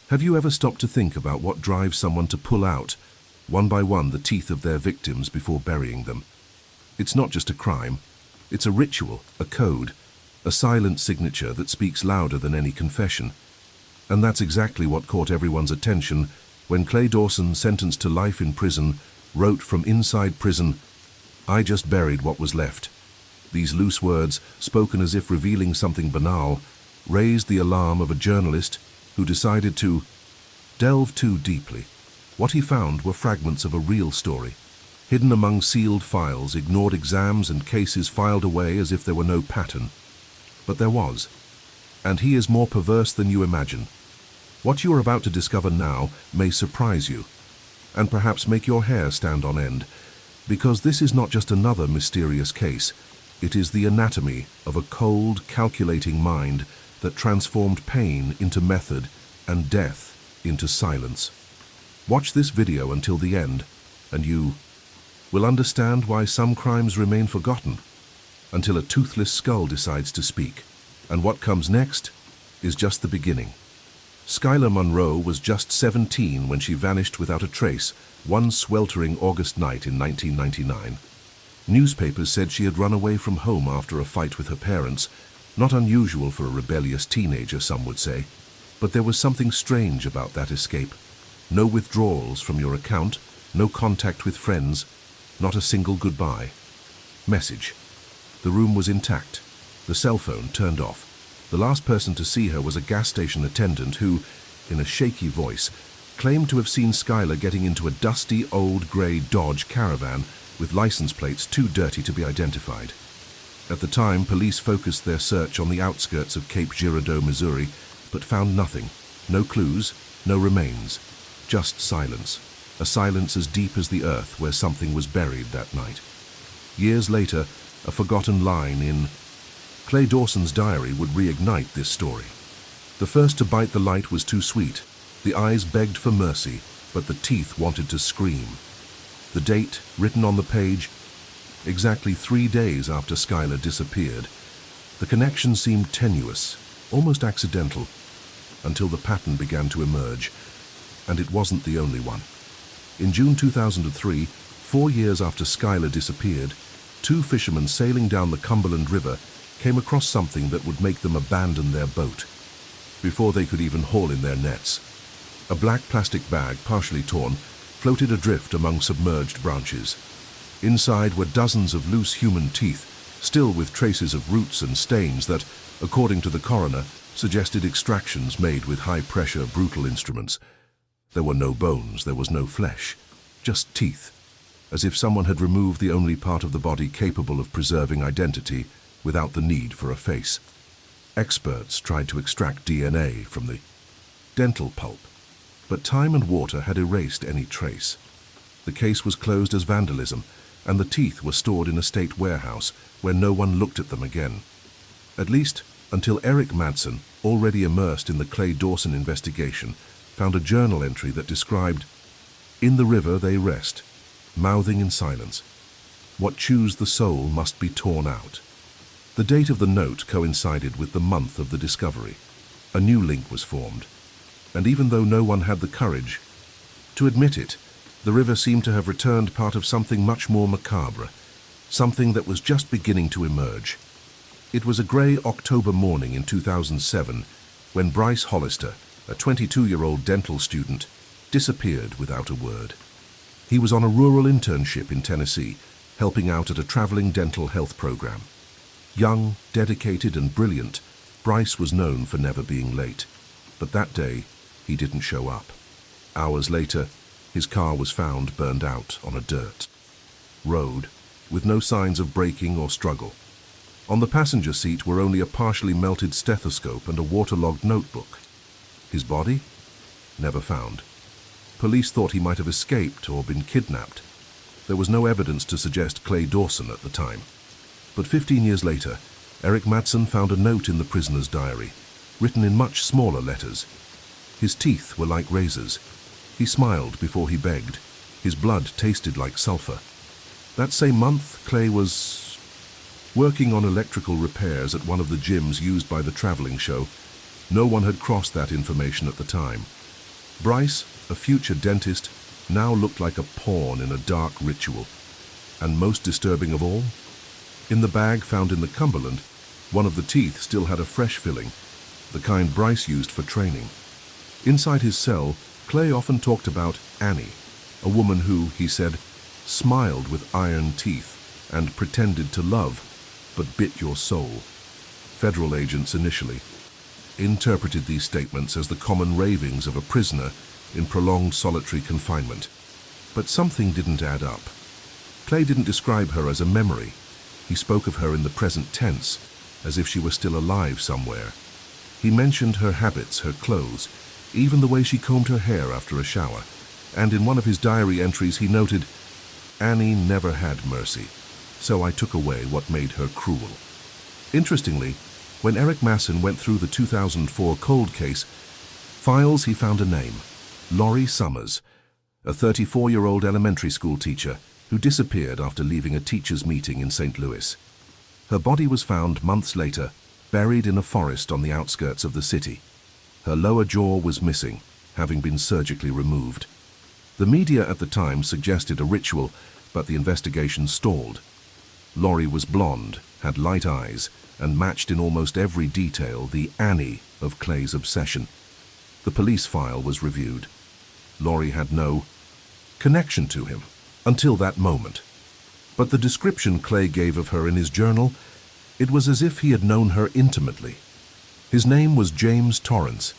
Have you ever stopped to think about what drives someone to pull out, one by one, the teeth of their victims before burying them? It's not just a crime. It's a ritual, a code, a silent signature that speaks louder than any confession. And that's exactly what caught everyone's attention when Clay Dawson, sentenced to life in prison, wrote from inside prison, "I just buried what was left." These loose words, spoken as if revealing something banal, raised the alarm of a journalist who decided to delve too deeply. What he found were fragments of a real story, hidden among sealed files, ignored exams and cases filed away as if there were no pattern. But there was, and he is more perverse than you imagine. What you are about to discover now may surprise you, and perhaps make your hair stand on end, because this is not just another mysterious case. It is the anatomy of a cold, calculating mind that transformed pain into method and death into silence. Watch this video until the end, and you will understand why some crimes remain forgotten until a toothless skull decides to speak. And what comes next is just the beginning. Skylar Monroe was just 17 when she vanished without a trace one sweltering August night in 1999. Newspapers said she had run away from home after a fight with her parents, not unusual for a rebellious teenager, some would say. But there was something strange about that escape. No withdrawals from your account, no contact with friends, not a single goodbye. Message. The room was intact, the cell phone turned off. The last person to see her was a gas station attendant who, in a shaky voice, claimed to have seen Skylar getting into a dusty, old grey Dodge Caravan with license plates too dirty to be identified. At the time, police focused their search on the outskirts of Cape Girardeau, Missouri, but found nothing. No clues, no remains, just silence. A silence as deep as the earth where something was buried that night. Years later, a forgotten line in Clay Dawson's diary would reignite this story. The first to bite the light was too sweet. The eyes begged for mercy, but the teeth wanted to scream. The date, written on the page, exactly 3 days after Skylar disappeared. The connection seemed tenuous, almost accidental, until the pattern began to emerge, and it wasn't the only one. In June 2003, 4 years after Skylar disappeared, 2 fishermen sailing down the Cumberland River came across something that would make them abandon their boat before they could even haul in their nets. A black plastic bag, partially torn, floated adrift among submerged branches. Inside were dozens of loose human teeth, still with traces of roots and stains that, according to the coroner, suggested extractions made with high-pressure, brutal instruments. There were no bones, there was no flesh, just teeth, as if someone had removed the only part of the body capable of preserving identity without the need for a face. Experts tried to extract DNA from the dental pulp, but time and water had erased any trace. The case was closed as vandalism, and the teeth were stored in a state warehouse where no one looked at them again. At least until Eric Madsen, already immersed in the Clay Dawson investigation, found a journal entry that described, "In the river they rest, mouthing in silence. What chews the soul must be torn out." The date of the note coincided with the month of the discovery. A new link was formed, and even though no one had the courage to admit it, the river seemed to have returned part of something much more macabre, something that was just beginning to emerge. It was a grey October morning in 2007 when Bryce Hollister, a 22-year-old dental student, disappeared without a word. He was on a rural internship in Tennessee, helping out at a traveling dental health program. Young, dedicated and brilliant, Bryce was known for never being late. But that day, he didn't show up. Hours later, his car was found burned out on a dirt road, with no signs of braking or struggle. On the passenger seat were only a partially melted stethoscope and a waterlogged notebook. His body? Never found. Police thought he might have escaped or been kidnapped. There was no evidence to suggest Clay Dawson at the time. But 15 years later, Eric Madsen found a note in the prisoner's diary, written in much smaller letters. His teeth were like razors. He smiled before he begged. His blood tasted like sulfur. That same month, Clay was working on electrical repairs at one of the gyms used by the traveling show. No one had crossed that information at the time. Bryce, a future dentist, now looked like a pawn in a dark ritual. And most disturbing of all, in the bag found in the Cumberland, one of the teeth still had a fresh filling, the kind Bryce used for training. Inside his cell, Clay often talked about Annie, a woman who, he said, smiled with iron teeth and pretended to love, but bit your soul. Federal agents initially interpreted these statements as the common ravings of a prisoner in prolonged solitary confinement. But something didn't add up. Clay didn't describe her as a memory. He spoke of her in the present tense, as if she were still alive somewhere. He mentioned her habits, her clothes, even the way she combed her hair after a shower. And in one of his diary entries he noted, "Annie never had mercy, so I took away what made her cruel." Interestingly, when Eric Masson went through the 2004 cold case files, he found a name: Lori Summers, a 34-year-old elementary school teacher who disappeared after leaving a teachers' meeting in St. Louis. Her body was found months later, buried in a forest on the outskirts of the city. Her lower jaw was missing, having been surgically removed. The media at the time suggested a ritual, but the investigation stalled. Lori was blonde, had light eyes, and matched in almost every detail the Annie of Clay's obsession. The police file was reviewed. Lori had no connection to him until that moment. But the description Clay gave of her in his journal, it was as if he had known her intimately. His name was James Torrance.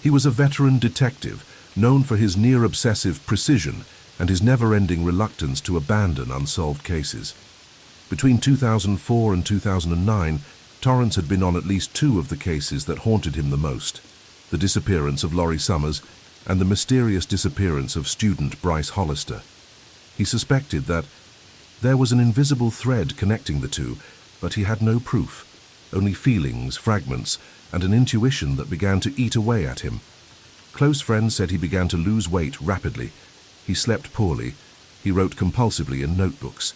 He was a veteran detective, known for his near-obsessive precision and his never-ending reluctance to abandon unsolved cases. Between 2004 and 2009, Torrance had been on at least two of the cases that haunted him the most: the disappearance of Lori Summers and the mysterious disappearance of student Bryce Hollister. He suspected that there was an invisible thread connecting the two, but he had no proof, only feelings, fragments, and an intuition that began to eat away at him. Close friends said he began to lose weight rapidly. He slept poorly. He wrote compulsively in notebooks.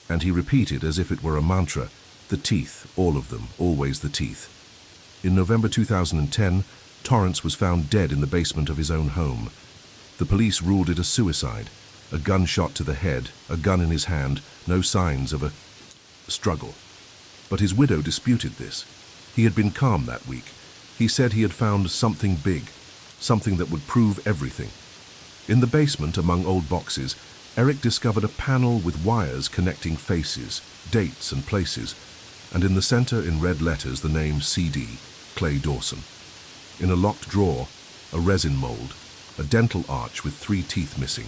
And he repeated as if it were a mantra, the teeth, all of them, always the teeth. In November 2010, Torrance was found dead in the basement of his own home. The police ruled it a suicide. A gunshot to the head, a gun in his hand, no signs of a struggle. But his widow disputed this. He had been calm that week. He said he had found something big, something that would prove everything. In the basement, among old boxes, Eric discovered a panel with wires connecting faces, dates and places, and in the center in red letters the name CD, Clay Dawson. In a locked drawer, a resin mold, a dental arch with 3 teeth missing,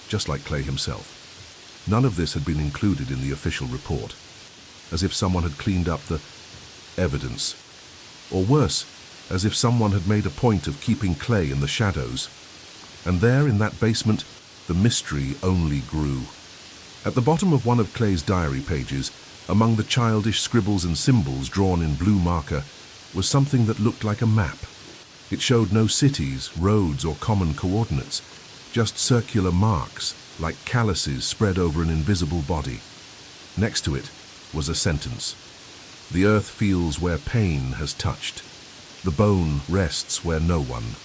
just like Clay himself. None of this had been included in the official report, as if someone had cleaned up the evidence. Or worse, as if someone had made a point of keeping Clay in the shadows. And there, in that basement, the mystery only grew. At the bottom of one of Clay's diary pages, among the childish scribbles and symbols drawn in blue marker, was something that looked like a map. It showed no cities, roads, or common coordinates, just circular marks, like calluses spread over an invisible body. Next to it was a sentence: "The earth feels where pain has touched. The bone rests where no one."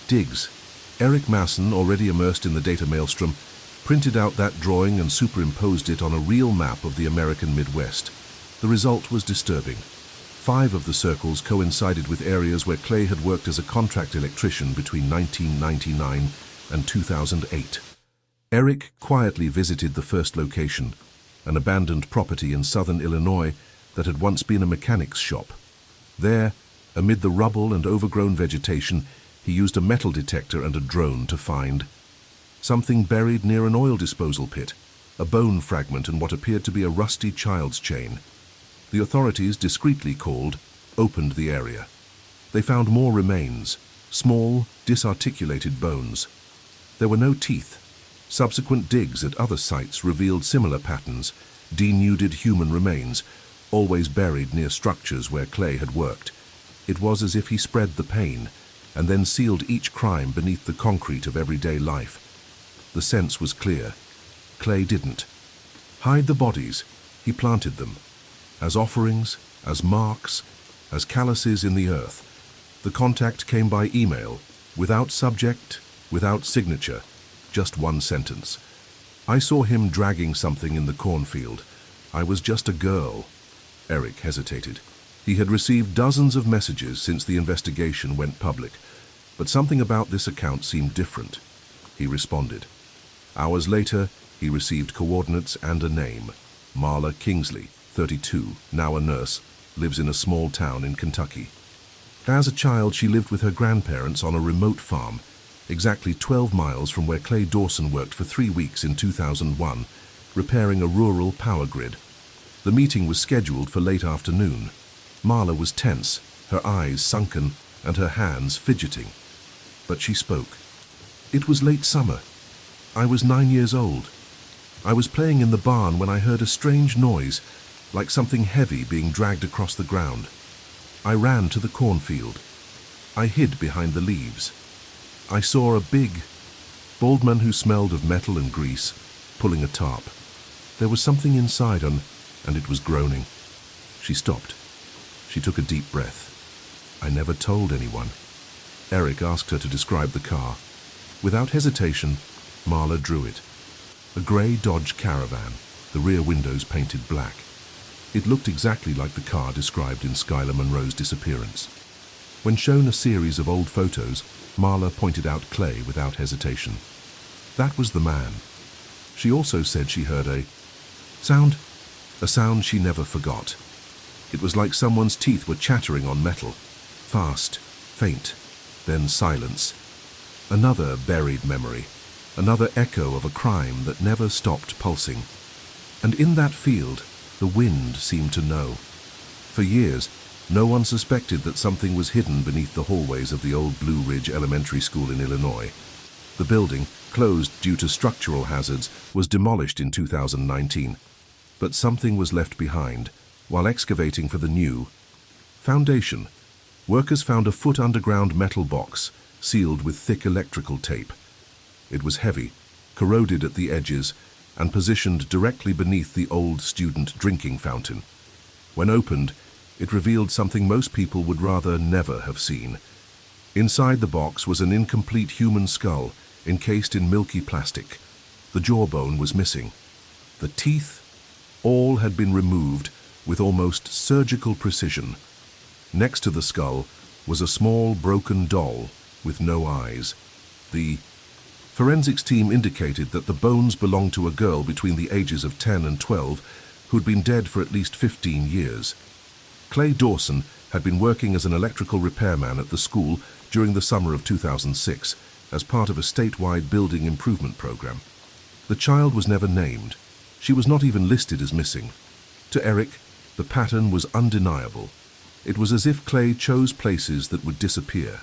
Diggs. Eric Masson, already immersed in the data maelstrom, printed out that drawing and superimposed it on a real map of the American Midwest. The result was disturbing. 5 of the circles coincided with areas where Clay had worked as a contract electrician between 1999 and 2008. Eric quietly visited the first location, an abandoned property in southern Illinois that had once been a mechanic's shop. There, amid the rubble and overgrown vegetation, he used a metal detector and a drone to find something buried near an oil disposal pit, a bone fragment and what appeared to be a rusty child's chain. The authorities, discreetly called, opened the area. They found more remains, small, disarticulated bones. There were no teeth. Subsequent digs at other sites revealed similar patterns, denuded human remains, always buried near structures where Clay had worked. It was as if he spread the pain, and then sealed each crime beneath the concrete of everyday life. The sense was clear. Clay didn't hide the bodies. He planted them, as offerings, as marks, as calluses in the earth. The contact came by email, Without subject, without signature, just one sentence. I saw him dragging something in the cornfield. I was just a girl. Eric hesitated. He had received dozens of messages since the investigation went public, but something about this account seemed different. He responded. Hours later, he received coordinates and a name. Marla Kingsley, 32, now a nurse, lives in a small town in Kentucky. As a child, she lived with her grandparents on a remote farm, exactly 12 miles from where Clay Dawson worked for 3 weeks in 2001, repairing a rural power grid. The meeting was scheduled for late afternoon. Marla was tense, her eyes sunken and her hands fidgeting. But she spoke. It was late summer. I was 9 years old. I was playing in the barn when I heard a strange noise, like something heavy being dragged across the ground. I ran to the cornfield. I hid behind the leaves. I saw a big, bald man who smelled of metal and grease, pulling a tarp. There was something inside and it was groaning. She stopped. She took a deep breath. I never told anyone. Eric asked her to describe the car. Without hesitation, Marla drew it. A grey Dodge Caravan, the rear windows painted black. It looked exactly like the car described in Skylar Monroe's disappearance. When shown a series of old photos, Marla pointed out Clay without hesitation. That was the man. She also said she heard a sound she never forgot. It was like someone's teeth were chattering on metal. Fast, faint, then silence. Another buried memory, another echo of a crime that never stopped pulsing. And in that field, the wind seemed to know. For years, no one suspected that something was hidden beneath the hallways of the old Blue Ridge Elementary School in Illinois. The building, closed due to structural hazards, was demolished in 2019. But something was left behind. While excavating for the new foundation, workers found a foot underground metal box, sealed with thick electrical tape. It was heavy, corroded at the edges, and positioned directly beneath the old student drinking fountain. When opened, it revealed something most people would rather never have seen. Inside the box was an incomplete human skull, encased in milky plastic. The jawbone was missing. The teeth, all had been removed with almost surgical precision. Next to the skull was a small broken doll with no eyes. The forensics team indicated that the bones belonged to a girl between the ages of 10 and 12 who'd been dead for at least 15 years. Clay Dawson had been working as an electrical repairman at the school during the summer of 2006 as part of a statewide building improvement program. The child was never named. She was not even listed as missing. To Eric, the pattern was undeniable. It was as if Clay chose places that would disappear.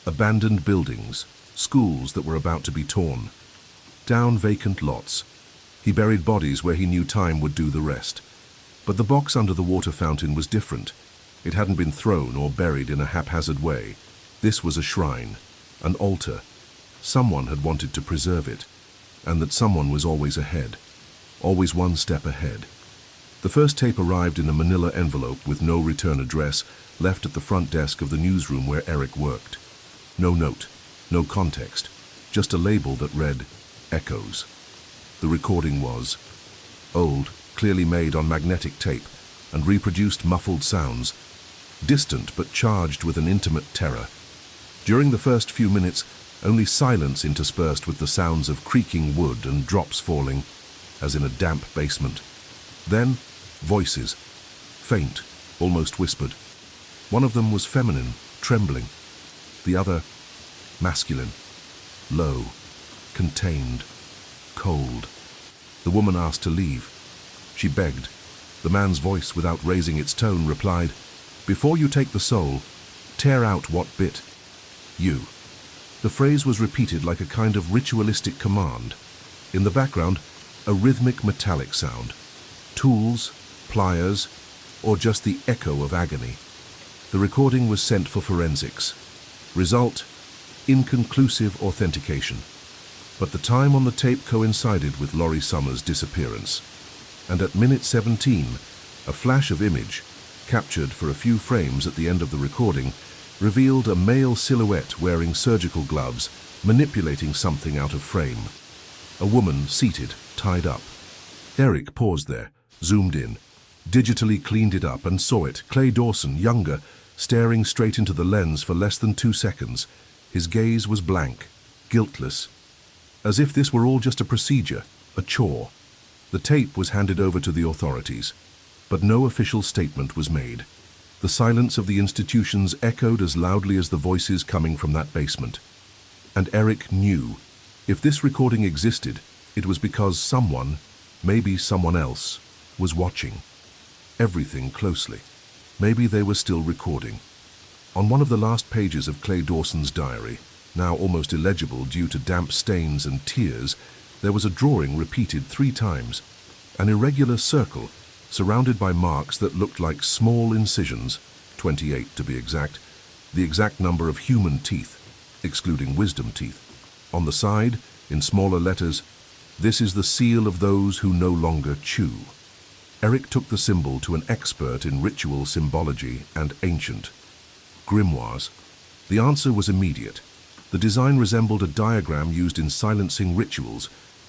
Abandoned buildings, schools that were about to be torn, down vacant lots. He buried bodies where he knew time would do the rest. But the box under the water fountain was different. It hadn't been thrown or buried in a haphazard way. This was a shrine, an altar. Someone had wanted to preserve it, and that someone was always ahead, always one step ahead. The first tape arrived in a manila envelope with no return address, left at the front desk of the newsroom where Eric worked. No note, no context, just a label that read, Echoes. The recording was old, clearly made on magnetic tape, and reproduced muffled sounds, distant but charged with an intimate terror. During the first few minutes, only silence interspersed with the sounds of creaking wood and drops falling, as in a damp basement. Then, voices, faint, almost whispered. One of them was feminine, trembling. The other, masculine, low, contained, cold. The woman asked to leave. She begged. The man's voice, without raising its tone, replied, "Before you take the soul, tear out what bit you." The phrase was repeated like a kind of ritualistic command. In the background, a rhythmic metallic sound. Tools, pliers, or just the echo of agony. The recording was sent for forensics. Result, inconclusive authentication. But the time on the tape coincided with Lori Summers' disappearance. And at minute 17, a flash of image, captured for a few frames at the end of the recording, revealed a male silhouette wearing surgical gloves, manipulating something out of frame. A woman seated, tied up. Eric paused there, zoomed in, digitally cleaned it up and saw it, Clay Dawson, younger, staring straight into the lens for less than 2 seconds. His gaze was blank, guiltless, as if this were all just a procedure, a chore. The tape was handed over to the authorities, but no official statement was made. The silence of the institutions echoed as loudly as the voices coming from that basement. And Eric knew, if this recording existed, it was because someone, maybe someone else, was watching. Everything closely. Maybe they were still recording. On one of the last pages of Clay Dawson's diary, now almost illegible due to damp stains and tears, there was a drawing repeated 3 times, an irregular circle surrounded by marks that looked like small incisions, 28 to be exact, the exact number of human teeth, excluding wisdom teeth. On the side, in smaller letters, "This is the seal of those who no longer chew." Eric took the symbol to an expert in ritual symbology and ancient grimoires. The answer was immediate. The design resembled a diagram used in silencing rituals,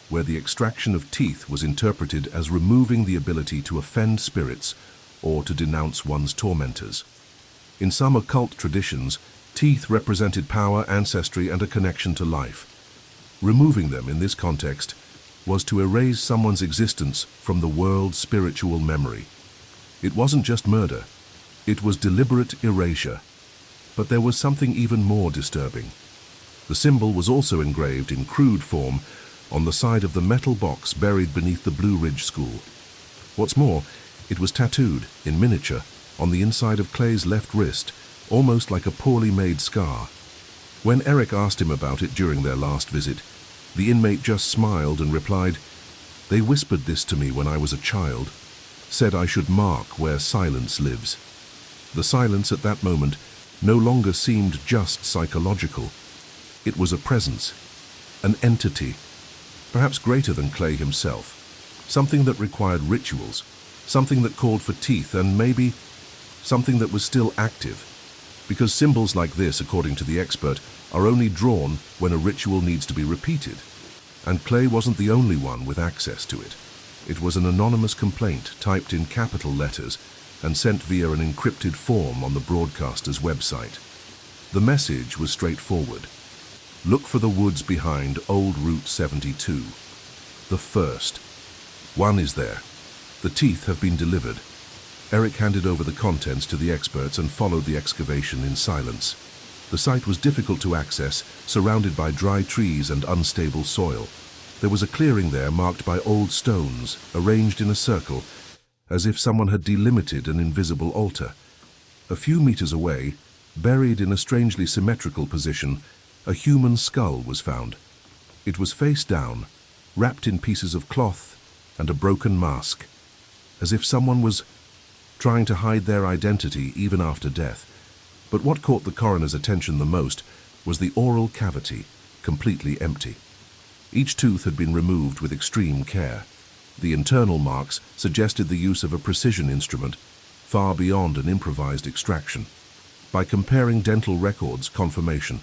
where the extraction of teeth was interpreted as removing the ability to offend spirits or to denounce one's tormentors. In some occult traditions, teeth represented power, ancestry, and a connection to life. Removing them in this context was to erase someone's existence from the world's spiritual memory. It wasn't just murder, it was deliberate erasure. But there was something even more disturbing. The symbol was also engraved in crude form on the side of the metal box buried beneath the Blue Ridge School. What's more, it was tattooed, in miniature, on the inside of Clay's left wrist, almost like a poorly made scar. When Eric asked him about it during their last visit, the inmate just smiled and replied, "They whispered this to me when I was a child, said I should mark where silence lives." The silence at that moment no longer seemed just psychological. It was a presence, an entity, perhaps greater than Clay himself, something that required rituals, something that called for teeth, and maybe something that was still active. Because symbols like this, according to the expert, are only drawn when a ritual needs to be repeated. And Clay wasn't the only one with access to it. It was an anonymous complaint typed in capital letters and sent via an encrypted form on the broadcaster's website. The message was straightforward. Look for the woods behind Old Route 72. The first. One is there. The teeth have been delivered. Eric handed over the contents to the experts and followed the excavation in silence. The site was difficult to access, surrounded by dry trees and unstable soil. There was a clearing there marked by old stones, arranged in a circle, as if someone had delimited an invisible altar. A few meters away, buried in a strangely symmetrical position, a human skull was found. It was face down, wrapped in pieces of cloth and a broken mask, as if someone was trying to hide their identity even after death. But what caught the coroner's attention the most was the oral cavity, completely empty. Each tooth had been removed with extreme care. The internal marks suggested the use of a precision instrument, far beyond an improvised extraction. By comparing dental records, confirmation.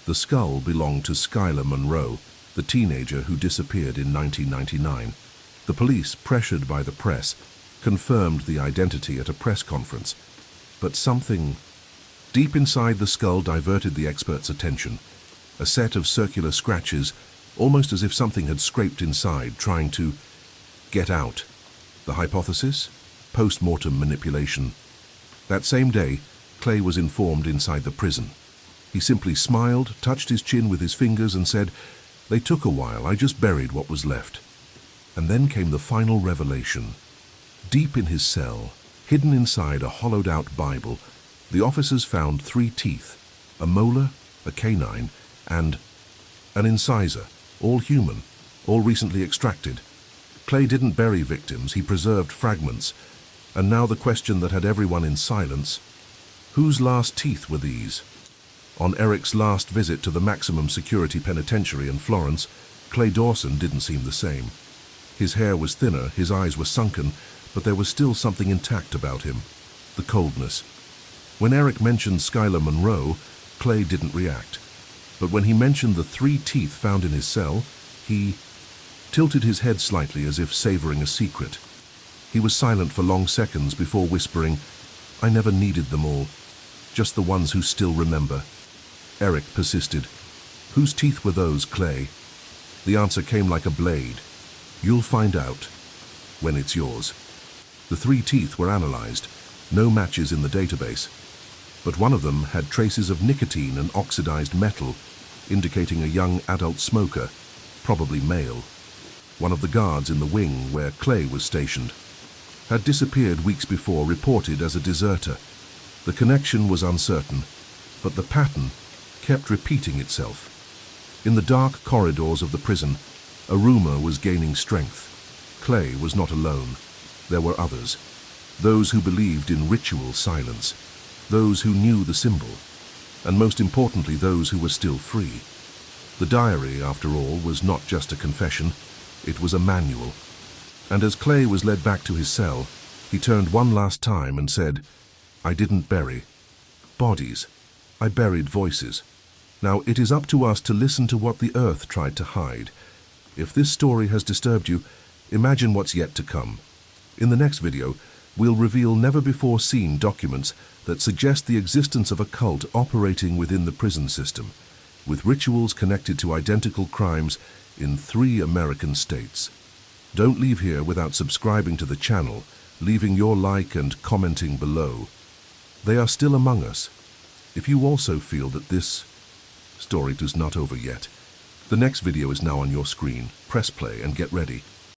The skull belonged to Skylar Monroe, the teenager who disappeared in 1999. The police, pressured by the press, confirmed the identity at a press conference. But something deep inside the skull diverted the expert's attention. A set of circular scratches, almost as if something had scraped inside, trying to get out. The hypothesis? Post-mortem manipulation. That same day, Clay was informed inside the prison. He simply smiled, touched his chin with his fingers and said, "They took a while, I just buried what was left." And then came the final revelation. Deep in his cell, hidden inside a hollowed-out Bible, the officers found 3 teeth, a molar, a canine, and an incisor, all human, all recently extracted. Clay didn't bury victims, he preserved fragments. And now the question that had everyone in silence: whose last teeth were these? On Eric's last visit to the maximum security penitentiary in Florence, Clay Dawson didn't seem the same. His hair was thinner, his eyes were sunken, but there was still something intact about him. The coldness. When Eric mentioned Skylar Monroe, Clay didn't react. But when he mentioned the 3 teeth found in his cell, he tilted his head slightly as if savoring a secret. He was silent for long seconds before whispering, "I never needed them all, just the ones who still remember." Eric persisted. "Whose teeth were those, Clay?" The answer came like a blade. "You'll find out when it's yours." The 3 teeth were analyzed, no matches in the database, but one of them had traces of nicotine and oxidized metal, indicating a young adult smoker, probably male. One of the guards in the wing where Clay was stationed had disappeared weeks before, reported as a deserter. The connection was uncertain, but the pattern kept repeating itself. In the dark corridors of the prison, a rumor was gaining strength. Clay was not alone. There were others. Those who believed in ritual silence. Those who knew the symbol. And most importantly, those who were still free. The diary, after all, was not just a confession. It was a manual. And as Clay was led back to his cell, he turned one last time and said, "I didn't bury bodies. I buried voices. Now it is up to us to listen to what the earth tried to hide. If this story has disturbed you, imagine what's yet to come." In the next video, we'll reveal never-before-seen documents that suggest the existence of a cult operating within the prison system, with rituals connected to identical crimes in 3 American states. Don't leave here without subscribing to the channel, leaving your like and commenting below. They are still among us. If you also feel that this story is not over yet, the next video is now on your screen. Press play and get ready.